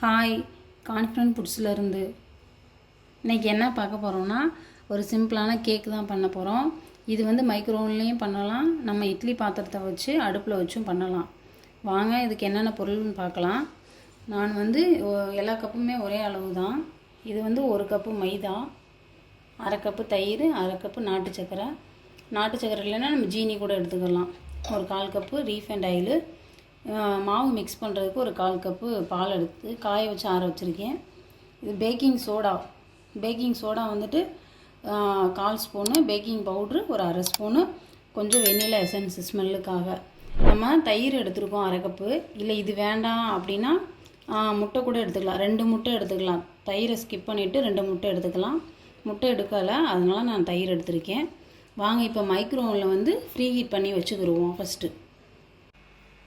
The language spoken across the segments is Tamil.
ஹாய், கான்ஃபிடன்ட் ஃபுட்ஸ்லேருந்து இன்றைக்கி என்ன பார்க்க போகிறோம்னா ஒரு சிம்பிளான கேக் தான் பண்ண போகிறோம். இது வந்து மைக்ரோவேவ்லேயும் பண்ணலாம், நம்ம இட்லி பாத்திரத்தை வச்சு அடுப்பில் வச்சும் பண்ணலாம். வாங்க இதுக்கு என்னென்ன பொருள்னு பார்க்கலாம். நான் வந்து எல்லா கப்புமே ஒரே அளவு தான். இது வந்து 1 கப்பு மைதா, 1/2 கப்பு தயிர், 1/2 கப்பு நாட்டு சக்கரை இல்லைன்னா நம்ம ஜீனி கூட எடுத்துக்கலாம். ஒரு 1/4 கப்பு ரீஃபைண்ட் ஆயிலு, மாவு மிக்ஸ் பண்ணுறதுக்கு ஒரு 1/4 கப்பு பால் எடுத்து காய வச்சு ஆற வச்சுருக்கேன். இது பேக்கிங் சோடா வந்துட்டு 1/4 ஸ்பூனு, பேக்கிங் பவுட்ரு ஒரு 1/2 ஸ்பூனு, கொஞ்சம் வெண்ணிலா எசன்ஸ் ஸ்மெல்லுக்காக. நம்ம தயிர் எடுத்துருக்கோம் 1/2 கப்பு. இல்லை இது வேண்டாம் அப்படின்னா முட்டை கூட எடுத்துக்கலாம், 2 முட்டை எடுத்துக்கலாம். தயிரை ஸ்கிப் பண்ணிவிட்டு 2 முட்டை எடுத்துக்கலாம். முட்டை எடுக்கலை, அதனால் நான் தயிர் எடுத்திருக்கேன். வாங்க இப்போ மைக்ரோவேவில் வந்து ஃப்ரீ ஹீட் பண்ணி வச்சுக்கிடுவோம். ஃபஸ்ட்டு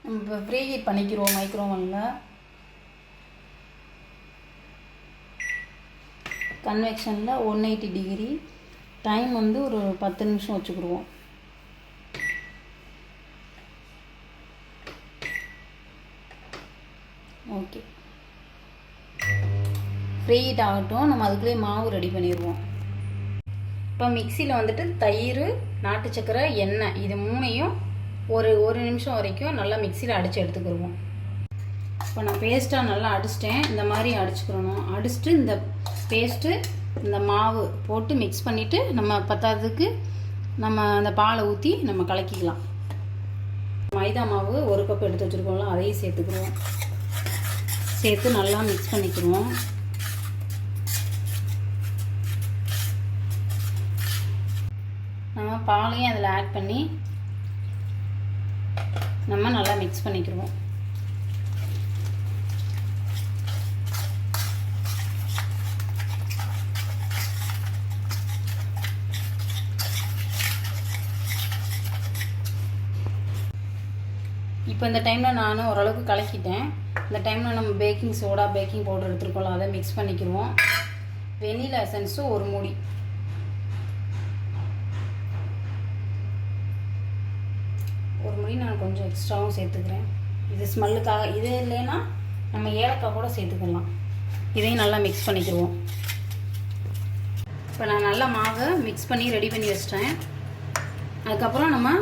நம்ம இப்போ ஃப்ரீ ஹீட் பண்ணிக்கிறோம். மைக்ரோவேவில் கன்வெக்ஷனில் 180 டிகிரி, டைம் வந்து ஒரு 10 நிமிஷம் வச்சுக்கிடுவோம். ஓகே, ஃப்ரீ ஹீட் ஆகட்டும், நம்ம அதுக்குள்ளே மாவு ரெடி பண்ணிடுவோம். இப்போ மிக்சியில் வந்துட்டு தயிர், நாட்டு சக்கரை, எண்ணெய் இது மூணையும் ஒரு நிமிஷம் வரைக்கும் நல்லா மிக்சியில் அடித்து எடுத்துக்கிடுவோம். இப்போ நான் பேஸ்ட்டாக நல்லா அடிச்சிட்டேன். இந்த மாதிரி அடிச்சுக்கிறணும். அடிச்சுட்டு இந்த பேஸ்ட்டு இந்த மாவு போட்டு மிக்ஸ் பண்ணிவிட்டு நம்ம பத்தாததுக்கு நம்ம அந்த பாலை ஊற்றி நம்ம கலக்கிக்கலாம். மைதா மாவு 1 கப் எடுத்து வச்சுருக்கோம்ல, அதையும் சேர்த்துக்குருவோம். சேர்த்து நல்லா மிக்ஸ் பண்ணிக்கிடுவோம். நம்ம பாலையும் அதில் ஆட் பண்ணி நம்ம நல்லா மிக்ஸ் பண்ணிக்கிடுவோம். இப்போ இந்த டைமில் நான் ஓரளவுக்கு கலக்கிட்டேன். இந்த டைமில் நம்ம பேக்கிங் சோடா, பேக்கிங் பவுடர் எடுத்துருக்கோம்ல, அதை மிக்ஸ் பண்ணிக்கிடுவோம். வெனிலா எசன்ஸும் 1 மூடி, நான் கொஞ்சம் எக்ஸ்ட்ராவும் சேர்த்துக்கிறேன். இது ஸ்மெல்லுக்காக. இது இல்லைன்னா நம்ம ஏலக்காய் கூட சேர்த்துக்கலாம். இதையும் நல்லா மிக்ஸ் பண்ணிக்கிடுவோம். இப்போ நான் நல்லா மாவை மிக்ஸ் பண்ணி ரெடி பண்ணி வச்சிட்டேன். அதுக்கப்புறம் நம்ம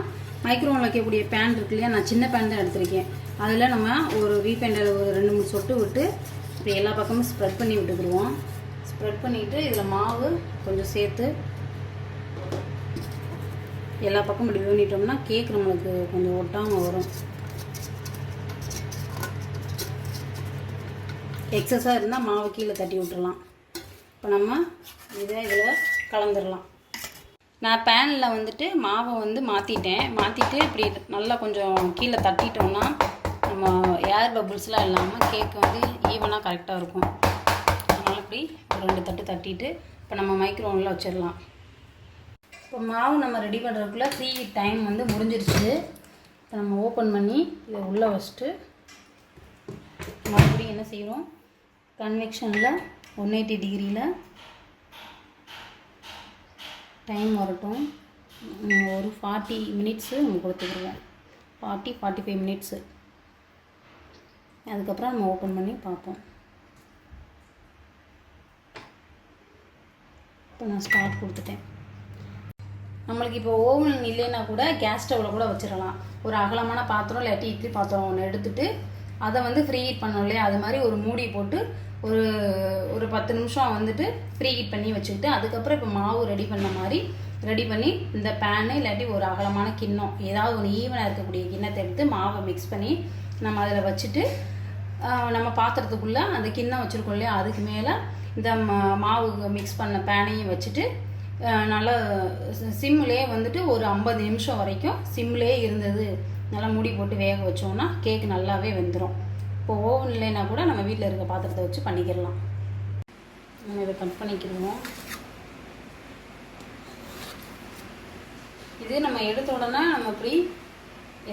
மைக்ரோவேவில் வைக்கக்கூடிய பேன் இருக்கு இல்லையா, நான் சின்ன பேன் தான் எடுத்திருக்கேன். அதில் நம்ம ஒரு ரீஃபைண்டில் ஒரு 2-3 சொட்டு விட்டு இப்படி எல்லா பக்கமும் ஸ்ப்ரெட் பண்ணி விட்டுக்கிடுவோம். ஸ்ப்ரெட் பண்ணிவிட்டு இதில் மாவு கொஞ்சம் சேர்த்து எல்லா பக்கம் இப்படி பண்ணிட்டோம்னா கேக் நம்மளுக்கு கொஞ்சம் ஒட்டாமல் வரும். எக்ஸஸாக இருந்தால் மாவு கீழே தட்டி விட்டுறலாம். இப்போ நம்ம இதில் கலந்துடலாம். நான் பேனில் வந்துட்டு மாவை வந்து மாற்றிட்டு இப்படி நல்லா கொஞ்சம் கீழே தட்டிட்டோம்னா நம்ம ஏர் பபுள்ஸ்லாம் இல்லாமல் கேக் வந்து ஈவனாக கரெக்டாக இருக்கும். அதனால் இப்படி ஒரு 2 தட்டு தட்டிட்டு இப்போ நம்ம மைக்ரோவேவில் வச்சிடலாம். இப்போ மாவு நம்ம ரெடி பண்ணுறதுக்குள்ளே ஃப்ரீ ஹீட் டைம் வந்து முடிஞ்சிருச்சு. இப்போ நம்ம ஓப்பன் பண்ணி இதை உள்ளே வச்சுட்டு மறுபடியும் என்ன செய்கிறோம், கன்வெக்ஷனில் 180 டிகிரியில் டைம் வரட்டும். ஒரு 40 மினிட்ஸு நம்ம கொடுத்துக்கிடுவோம். 40-45 மினிட்ஸு. அதுக்கப்புறம் நம்ம ஓப்பன் பண்ணி பார்ப்போம். இப்போ நான் ஸ்டார்ட் கொடுத்துட்டேன். நம்மளுக்கு இப்போ ஓவன் இல்லைன்னா கூட கேஸ் ஸ்டவ்வில் கூட வச்சிடலாம். ஒரு அகலமான பாத்திரம் இல்லாட்டி இட்லி பாத்திரம் ஒன்று எடுத்துகிட்டு அதை வந்து ஃப்ரீ ஹீட் பண்ணோம் இல்லையா, அது மாதிரி ஒரு மூடி போட்டு ஒரு 10 நிமிஷம் வந்துட்டு ஃப்ரீ ஹீட் பண்ணி வச்சுக்கிட்டு அதுக்கப்புறம் இப்போ மாவு ரெடி பண்ண மாதிரி ரெடி பண்ணி இந்த பேனு இல்லாட்டி ஒரு அகலமான கிண்ணம், ஏதாவது ஒரு ஈவனாக இருக்கக்கூடிய கிண்ணத்தை எடுத்து மாவை மிக்ஸ் பண்ணி நம்ம அதில் வச்சுட்டு நம்ம பாத்திரத்துக்குள்ளே அந்த கிண்ணம் வச்சுருக்கோம் இல்லையா, அதுக்கு மேலே இந்த மாவு மிக்ஸ் பண்ண பேனையும் வச்சுட்டு நல்லா சிம்லேயே வந்துட்டு ஒரு 50 நிமிஷம் வரைக்கும் சிம்லேயே இருந்தது நல்லா மூடி போட்டு வேக வச்சோம்னா கேக் நல்லாவே வெந்துடும். இப்போ ஓவன் இல்லைன்னா கூட நம்ம வீட்டில் இருக்க பாத்திரத்தை வச்சு பண்ணிக்கிடலாம். நம்ம இதை கட் பண்ணிக்கிடுவோம். இது நம்ம எடுத்த உடனே நம்ம இப்படி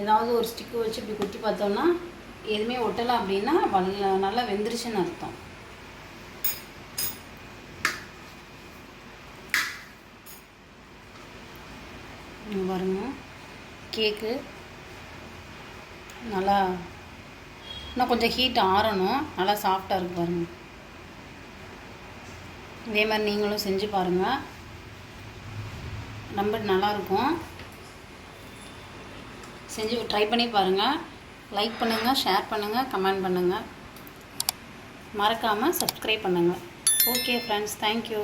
ஏதாவது ஒரு ஸ்டிக்கு வச்சு இப்படி குத்தி பார்த்தோம்னா எதுவுமே ஒட்டலை அப்படின்னா நல்லா வெந்துருச்சுன்னு அர்த்தம். பாருங்க, கேக்கு நல்லா இன்னும் கொஞ்சம் ஹீட் ஆறணும். நல்லா சாஃப்டாக இருக்கு பாருங்கள். இதே மாதிரி நீங்களும் செஞ்சு பாருங்கள், ரொம்ப நல்லாயிருக்கும். செஞ்சு ட்ரை பண்ணி பாருங்கள். லைக் பண்ணுங்கள், ஷேர் பண்ணுங்கள், கமெண்ட் பண்ணுங்கள், மறக்காமல் சப்ஸ்கிரைப் பண்ணுங்கள். Okay friends, thank you.